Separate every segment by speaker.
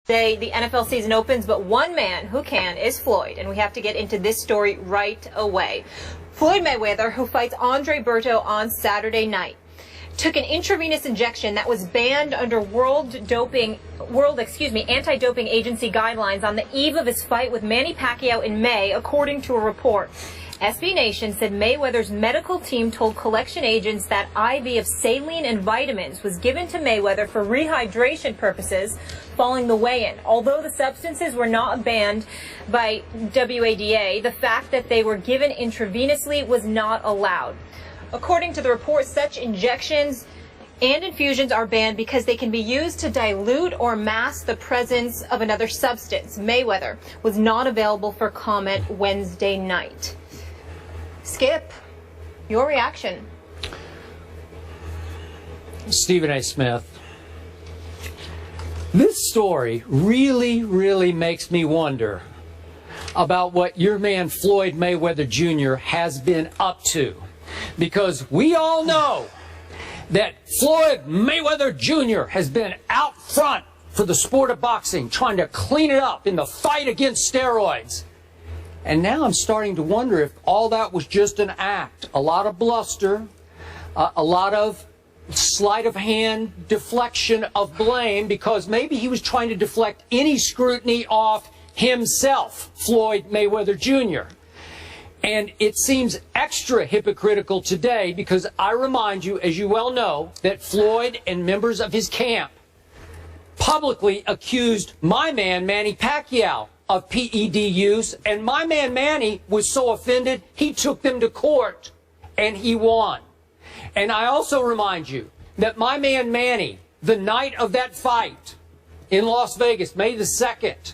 Speaker 1: Today, the NFL season opens, but one man who can is Floyd, and we have to get into this story right away. Floyd Mayweather, who fights Andre Berto on Saturday night, took an intravenous injection that was banned under anti-doping agency guidelines on the eve of his fight with Manny Pacquiao in May, according to a report. SB Nation said Mayweather's medical team told collection agents that IV of saline and vitamins was given to Mayweather for rehydration purposes following the weigh-in. Although the substances were not banned by WADA, the fact that they were given intravenously was not allowed. According to the report, such injections and infusions are banned because they can be used to dilute or mask the presence of another substance. Mayweather was not available for comment Wednesday night. Skip, your reaction.
Speaker 2: Stephen A. Smith, this story really makes me wonder about what your man Floyd Mayweather Jr. has been up to. Because we all know that Floyd Mayweather Jr. has been out front for the sport of boxing, trying to clean it up in the fight against steroids. And now I'm starting to wonder if all that was just an act. A lot of bluster, a lot of sleight of hand deflection of blame, because maybe he was trying to deflect any scrutiny off himself, Floyd Mayweather Jr. And it seems extra hypocritical today because I remind you, as you well know, that Floyd and members of his camp publicly accused my man, Manny Pacquiao, of PED use, and my man Manny was so offended he took them to court and he won. And I also remind you that my man Manny, the night of that fight in Las Vegas, May the 2nd,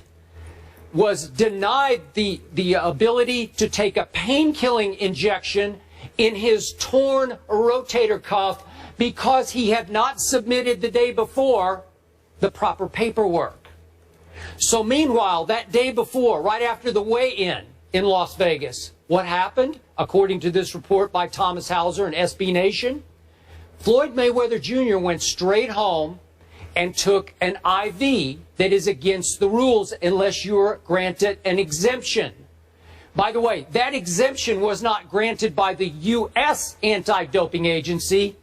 Speaker 2: was denied the ability to take a pain-killing injection in his torn rotator cuff because he had not submitted the day before the proper paperwork. So meanwhile, that day before, right after the weigh-in in Las Vegas, what happened? According to this report by Thomas Hauser and SB Nation, Floyd Mayweather Jr. went straight home and took an IV that is against the rules unless you're granted an exemption. By the way, that exemption was not granted by the U.S. anti-doping agency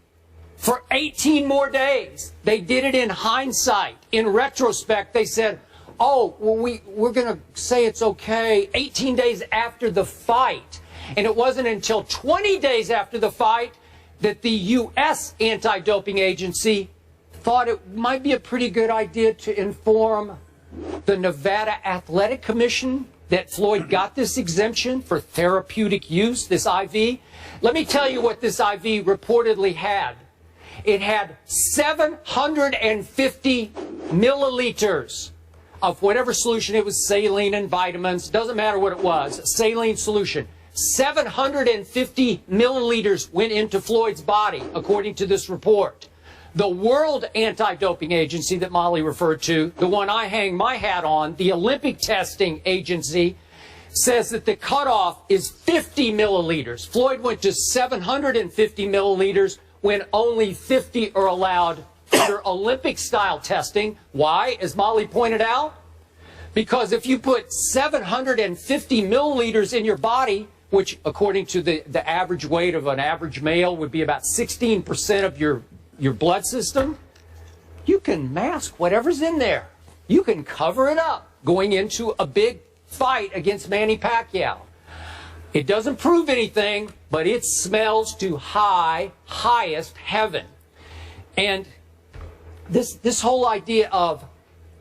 Speaker 2: for 18 more days. They did it in hindsight. In retrospect, they said, oh, well, we're going to say it's okay 18 days after the fight. And it wasn't until 20 days after the fight that the U.S. anti-doping agency thought it might be a pretty good idea to inform the Nevada Athletic Commission that Floyd got this exemption for therapeutic use, this IV. Let me tell you what this IV reportedly had. It had 750 milliliters of whatever solution. It was saline and vitamins. Doesn't matter what it was. Saline solution. 750 milliliters went into Floyd's body, according to this report. The World Anti-Doping Agency that Molly referred to, the one I hang my hat on, the Olympic Testing Agency, says that the cutoff is 50 milliliters. Floyd went to 750 milliliters when only 50 are allowed under Olympic-style testing. Why? As Molly pointed out, because if you put 750 milliliters in your body, which according to the average weight of an average male would be about 16% of your blood system, you can mask whatever's in there. You can cover it up going into a big fight against Manny Pacquiao. It doesn't prove anything, but it smells to highest heaven. And this whole idea of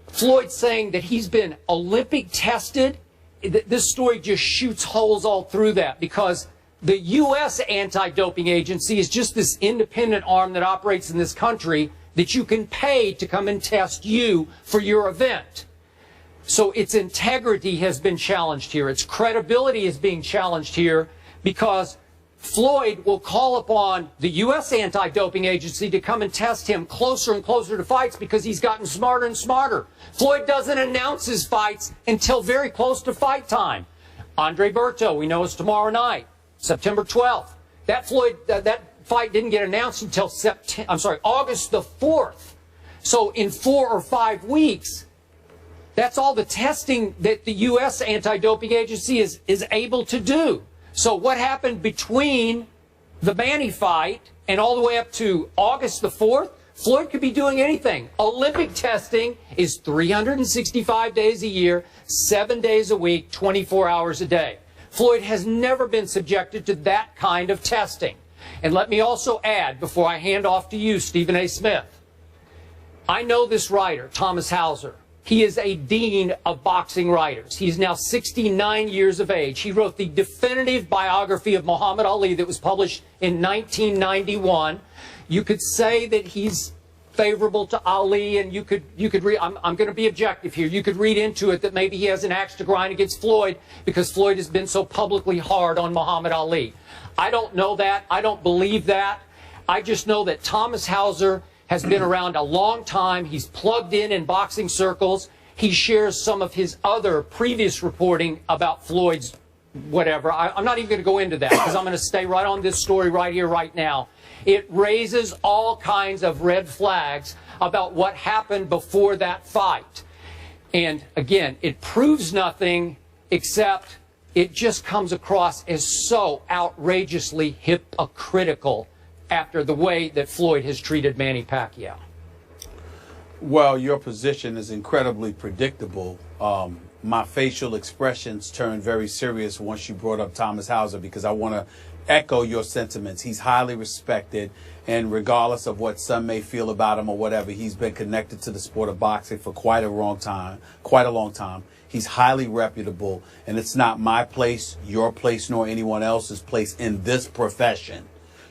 Speaker 2: Floyd saying that he's been Olympic tested, this story just shoots holes all through that, because the U.S. anti-doping agency is just this independent arm that operates in this country that you can pay to come and test you for your event. So its integrity has been challenged here. Its credibility is being challenged here because Floyd will call upon the U.S. anti-doping agency to come and test him closer and closer to fights because he's gotten smarter and smarter. Floyd doesn't announce his fights until very close to fight time. Andre Berto, we know, is tomorrow night, September 12th. That fight didn't get announced until August the 4th. So in 4 or 5 weeks, That's all the testing that the U.S. anti-doping agency is able to do. So what happened between the Manny fight and all the way up to August the 4th, Floyd could be doing anything. Olympic testing is 365 days a year, 7 days a week, 24 hours a day. Floyd has never been subjected to that kind of testing. And let me also add, before I hand off to you, Stephen A. Smith, I know this writer, Thomas Hauser. He is a dean of boxing writers. He's now 69 years of age. He wrote the definitive biography of Muhammad Ali that was published in 1991. You could say that he's favorable to Ali, and you could read, I'm going to be objective here, you could read into it that maybe he has an axe to grind against Floyd because Floyd has been so publicly hard on Muhammad Ali. I don't know that. I don't believe that. I just know that Thomas Hauser has been around a long time. He's plugged in boxing circles. He shares some of his other previous reporting about Floyd's whatever. I'm not even going to go into that because I'm going to stay right on this story right here, right now. It raises all kinds of red flags about what happened before that fight. And again, it proves nothing except it just comes across as so outrageously hypocritical after the way that Floyd has treated Manny Pacquiao.
Speaker 3: Well, your position is incredibly predictable. My facial expressions turned very serious once you brought up Thomas Hauser because I want to echo your sentiments. He's highly respected, and regardless of what some may feel about him or whatever, he's been connected to the sport of boxing for quite a long time. He's highly reputable, and it's not my place, your place, nor anyone else's place in this profession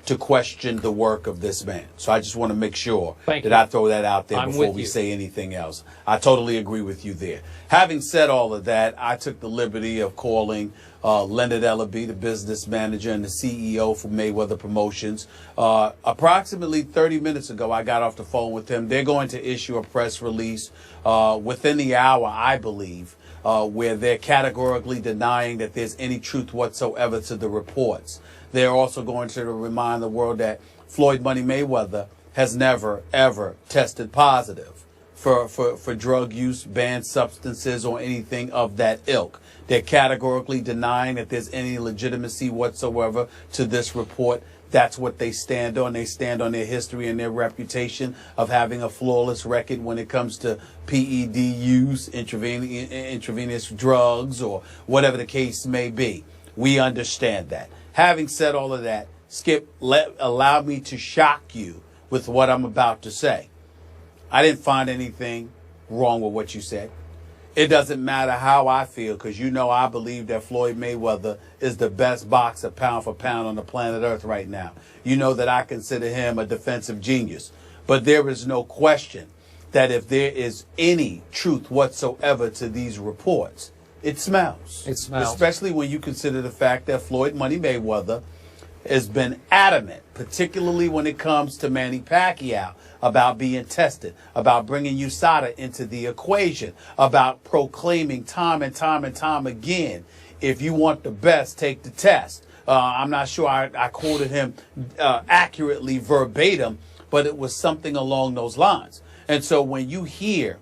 Speaker 3: to question the work of this man. So I just want to make sure that I throw that out there before we say anything else. I totally agree with you there. Having said all of that, I took the liberty of calling Leonard Ellaby, the business manager and the CEO for Mayweather Promotions. Approximately 30 minutes ago, I got off the phone with him. They're going to issue a press release within the hour, I believe, where they're categorically denying that there's any truth whatsoever to the reports. They're also going to remind the world that Floyd Money Mayweather has never, ever tested positive for drug use, banned substances, or anything of that ilk. They're categorically denying that there's any legitimacy whatsoever to this report. That's what they stand on. They stand on their history and their reputation of having a flawless record when it comes to PED use, intravenous drugs, or whatever the case may be. We understand that. Having said all of that, Skip, allow me to shock you with what I'm about to say. I didn't find anything wrong with what you said. It doesn't matter how I feel, because you know I believe that Floyd Mayweather is the best boxer pound for pound on the planet Earth right now. You know that I consider him a defensive genius. But there is no question that if there is any truth whatsoever to these reports, it smells. It smells. Especially when you consider the fact that Floyd Money Mayweather has been adamant, particularly when it comes to Manny Pacquiao, about being tested, about bringing USADA into the equation, about proclaiming time and time and time again, if you want the best, take the test. I'm not sure I quoted him accurately verbatim, but it was something along those lines. And so when you hear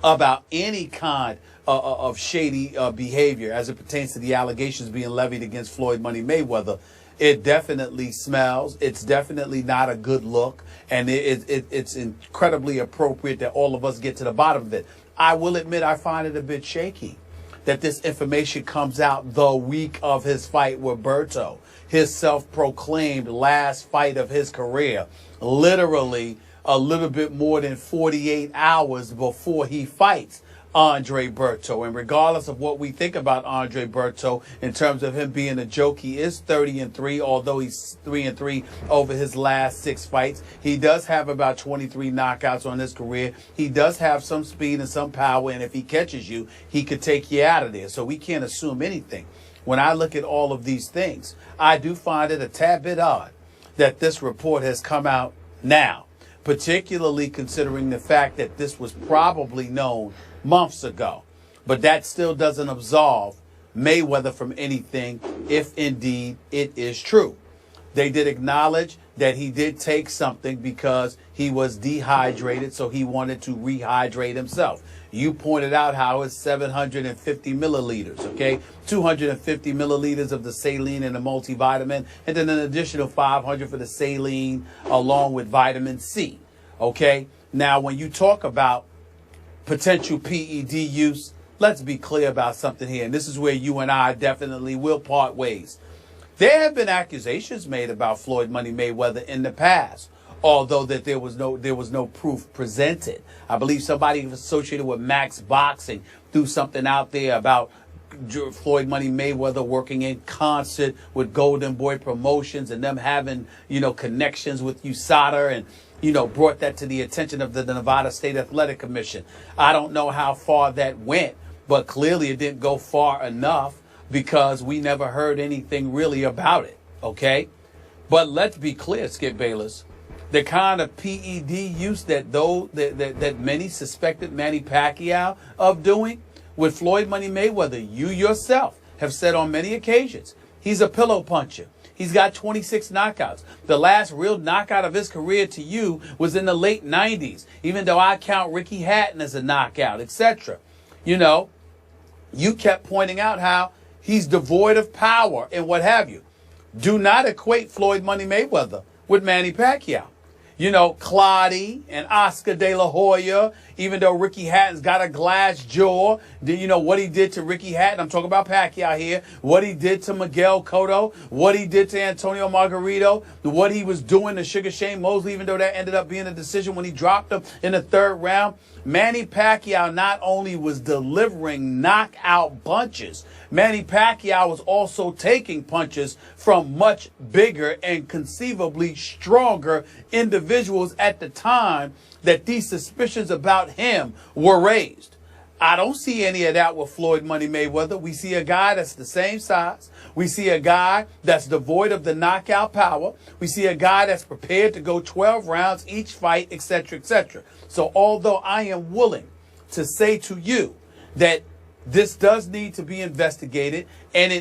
Speaker 3: about any kind of shady behavior as it pertains to the allegations being levied against Floyd Money Mayweather, it definitely smells. It's definitely not a good look. And it's incredibly appropriate that all of us get to the bottom of it. I will admit I find it a bit shaky that this information comes out the week of his fight with Berto, his self-proclaimed last fight of his career, literally a little bit more than 48 hours before he fights Andre Berto. And regardless of what we think about Andre Berto in terms of him being a joke, he is 30-3, although he's 3-3 over his last 6 fights. He does have about 23 knockouts on his career. He does have some speed and some power, and if he catches you, he could take you out of there. So we can't assume anything. When I look at all of these things, I do find it a tad bit odd that this report has come out now, particularly considering the fact that this was probably known months ago. But that still doesn't absolve Mayweather from anything if indeed it is true. They did acknowledge that he did take something because he was dehydrated, so he wanted to rehydrate himself. You pointed out how it's 750 milliliters, okay? 250 milliliters of the saline and the multivitamin, and then an additional 500 for the saline along with vitamin C, okay? Now, when you talk about potential PED use, let's be clear about something here, and this is where you and I definitely will part ways. There have been accusations made about Floyd Money Mayweather in the past, although that there was no proof presented. I believe somebody associated with Max Boxing threw something out there about Floyd Money Mayweather working in concert with Golden Boy Promotions and them having, connections with USADA and, brought that to the attention of the Nevada State Athletic Commission. I don't know how far that went, but clearly it didn't go far enough because we never heard anything really about it, okay? But let's be clear, Skip Bayless, the kind of PED use that many suspected Manny Pacquiao of doing with Floyd Money Mayweather, you yourself have said on many occasions, he's a pillow puncher. He's got 26 knockouts. The last real knockout of his career to you was in the late 90s, even though I count Ricky Hatton as a knockout, etc. You kept pointing out how he's devoid of power and what have you. Do not equate Floyd Money Mayweather with Manny Pacquiao. Clottey and Oscar De La Hoya, even though Ricky Hatton's got a glass jaw, what he did to Ricky Hatton, I'm talking about Pacquiao here, what he did to Miguel Cotto, what he did to Antonio Margarito, what he was doing to Sugar Shane Mosley, even though that ended up being a decision when he dropped him in the third round. Manny Pacquiao not only was delivering knockout punches, Manny Pacquiao was also taking punches from much bigger and conceivably stronger individuals at the time that these suspicions about him were raised. I don't see any of that with Floyd Money Mayweather. We see a guy that's the same size. We see a guy that's devoid of the knockout power. We see a guy that's prepared to go 12 rounds each fight, etc., etc. So although I am willing to say to you that this does need to be investigated and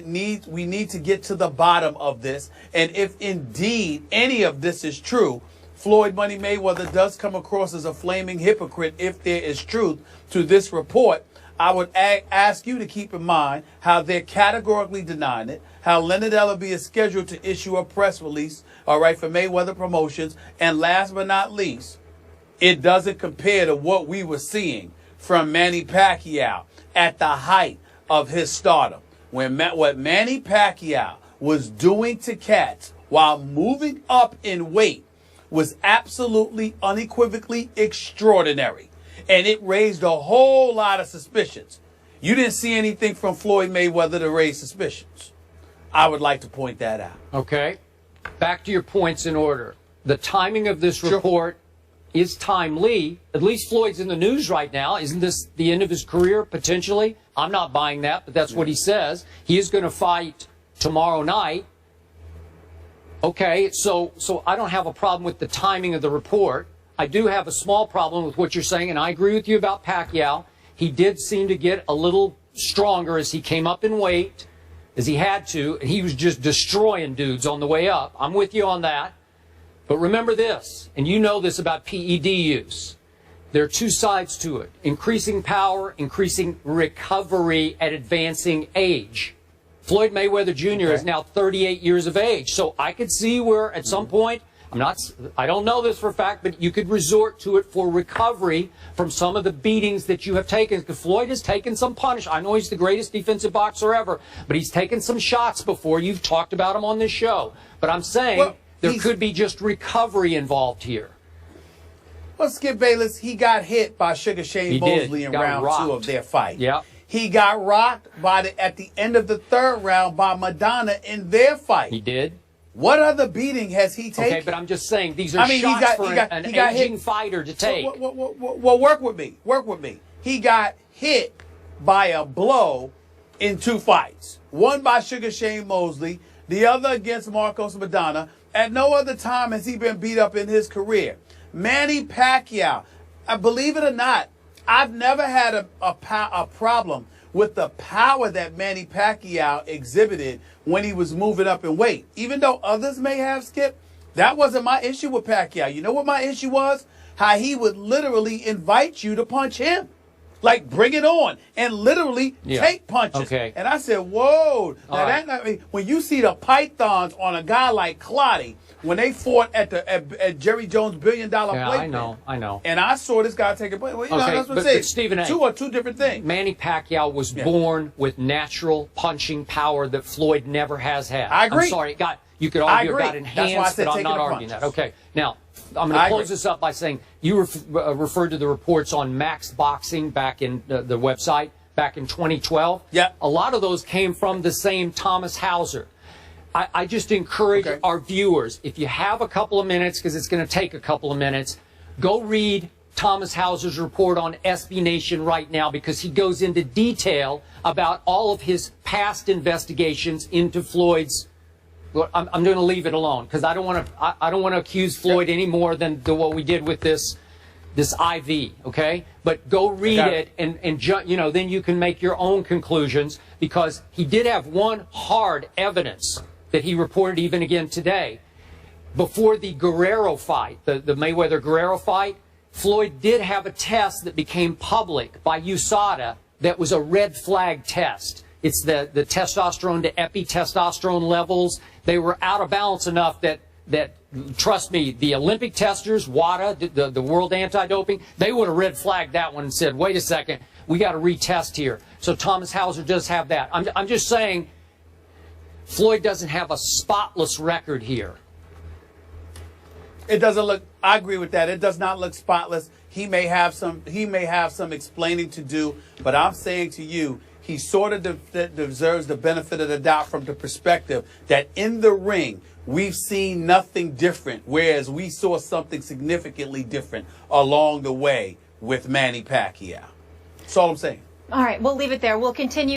Speaker 3: we need to get to the bottom of this, and if indeed any of this is true, Floyd Money Mayweather does come across as a flaming hypocrite if there is truth to this report, I would ask you to keep in mind how they're categorically denying it, how Leonard Ellerbe is scheduled to issue a press release, all right, for Mayweather Promotions, and last but not least, it doesn't compare to what we were seeing from Manny Pacquiao at the height of his stardom. What Manny Pacquiao was doing to cats while moving up in weight was absolutely unequivocally extraordinary. And it raised a whole lot of suspicions. You didn't see anything from Floyd Mayweather to raise suspicions. I would like to point that out.
Speaker 2: Okay. Back to your points in order. The timing of this report is timely. At least Floyd's in the news right now. Isn't this the end of his career, potentially? I'm not buying that, but that's what he says. He is going to fight tomorrow night. Okay, so I don't have a problem with the timing of the report. I do have a small problem with what you're saying, and I agree with you about Pacquiao. He did seem to get a little stronger as he came up in weight, as he had to, and he was just destroying dudes on the way up. I'm with you on that. But remember this, and you know this about PED use. There are two sides to it. Increasing power, increasing recovery at advancing age. Floyd Mayweather Jr. is now 38 years of age. So I could see where at some point, I don't know this for a fact, but you could resort to it for recovery from some of the beatings that you have taken. Because Floyd has taken some punish. I know he's the greatest defensive boxer ever, but he's taken some shots before. You've talked about him on this show. But I'm saying there could be just recovery involved here.
Speaker 3: Well, Skip Bayless, he got hit by Sugar Shane Mosley in round 2 of their fight.
Speaker 2: Yeah.
Speaker 3: He got rocked at the end of the third round by Madonna in their fight.
Speaker 2: He did.
Speaker 3: What other beating has he taken?
Speaker 2: Okay, but I'm just saying these are shots for an aging fighter to take.
Speaker 3: Well, work with me. Work with me. He got hit by a blow in 2 fights. One by Sugar Shane Mosley, the other against Marcos Madonna. At no other time has he been beat up in his career. Manny Pacquiao, believe it or not, I've never had a problem with the power that Manny Pacquiao exhibited when he was moving up in weight. Even though others may have, Skip, that wasn't my issue with Pacquiao. You know what my issue was? How he would literally invite you to punch him. Like, bring it on, and literally take punches.
Speaker 2: Okay.
Speaker 3: And I said, whoa. Now when you see the pythons on a guy like Clottey, when they fought at Jerry Jones' $1 billion plate.
Speaker 2: I know.
Speaker 3: And I saw this guy take a play. Well, that's what I'm saying.
Speaker 2: Stephen A.
Speaker 3: Two different things.
Speaker 2: Manny Pacquiao was born with natural punching power that Floyd never has had.
Speaker 3: I agree.
Speaker 2: I'm sorry, you could argue about enhanced, but I'm not arguing that. Okay, now I'm going to close this up by saying you referred to the reports on Max Boxing back in the website back in 2012.
Speaker 3: Yeah.
Speaker 2: A lot of those came from the same Thomas Hauser. I just encourage our viewers, if you have a couple of minutes, because it's going to take a couple of minutes, go read Thomas Hauser's report on SB Nation right now, because he goes into detail about all of his past investigations into Floyd's. Well, I'm going to leave it alone because I don't want to accuse Floyd any more than what we did with this IV. Okay, but go read it and then you can make your own conclusions, because he did have one hard evidence that he reported even again today. Before the Guerrero fight, the Mayweather-Guerrero fight, Floyd did have a test that became public by USADA that was a red flag test. It's the testosterone to epitestosterone levels. They were out of balance enough that trust me, the Olympic testers, WADA, the World Anti-Doping, they would have red flagged that one and said, wait a second, we got to retest here. So Thomas Hauser does have that. I'm just saying, Floyd doesn't have a spotless record here.
Speaker 3: It doesn't look. I agree with that. It does not look spotless. He may have some explaining to do. But I'm saying to you, he sort of deserves the benefit of the doubt from the perspective that in the ring we've seen nothing different, whereas we saw something significantly different along the way with Manny Pacquiao. That's all I'm saying.
Speaker 1: All right, we'll leave it there. We'll continue.